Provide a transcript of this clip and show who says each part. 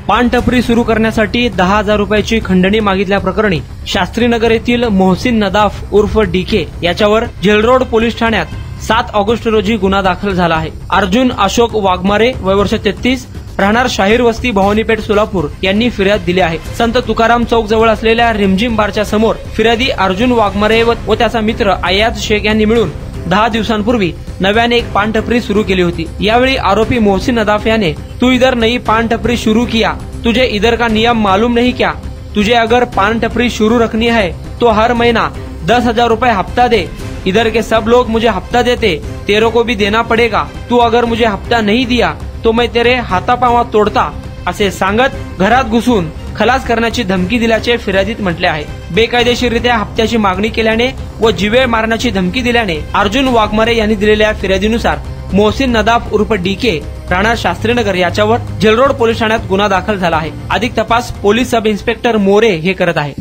Speaker 1: पान टपरी सुरू करण्यासाठी 10,000 रुपयाची खंडणी मागितल्याप्रकरणी शास्त्रीनगर येथील मोहसिन नदाफ उर्फ डीके याच्यावर जेलरोड पोलीस ठाण्यात 7 ऑगस्ट रोजी गुन्हा दाखल झाला आहे। अर्जुन अशोक वाघमारे वय वर्ष 33 राहणार शाहीर वस्ती भवानीपेठ सोलापूर यांनी फिर्याद दिली आहे। संत तुकाराम चौक जवळ असलेल्या रिमझिम बारच्या समोर फिर्यादी अर्जुन वाघमारे व त्याचा मित्र अयाज शेख यांनी मिळून 10 दिवसांपूर्वी नव्याने एक पान टपरी सुरू केली होती। यावेळी आरोपी मोहसिन नदाफ याने तू इधर नई पान टपरी शुरू किया, तुझे इधर का नियम मालूम नहीं क्या, तुझे अगर पान टपरी शुरू रखनी है तो हर महीना 10,000 रुपए हफ्ता दे, इधर के सब लोग मुझे हफ्ता देते, तेरे को भी देना पड़ेगा, तू अगर मुझे हफ्ता नहीं दिया तो मैं तेरे हातापावा तोडता असे सांगत घरात घुसून खलास करण्याची धमकी दिल्याचे फिर्यादीत म्हटले आहे। बेकायदेशीररित्या हप्त्याची मागणी केल्याने व जीवे मारण्याची धमकी दिल्याने अर्जुन वाघमारे यांनी दिलेल्या फिर्यादीनुसार मोहसिन नदाफ उर्फ डीके राहणार शास्त्रीनगर याच्यावर जेलरोड पोलीस ठाण्यात गुन्हा दाखल झाला आहे। अधिक तपास पोलीस सब इन्स्पेक्टर मोरे हे करत आहे।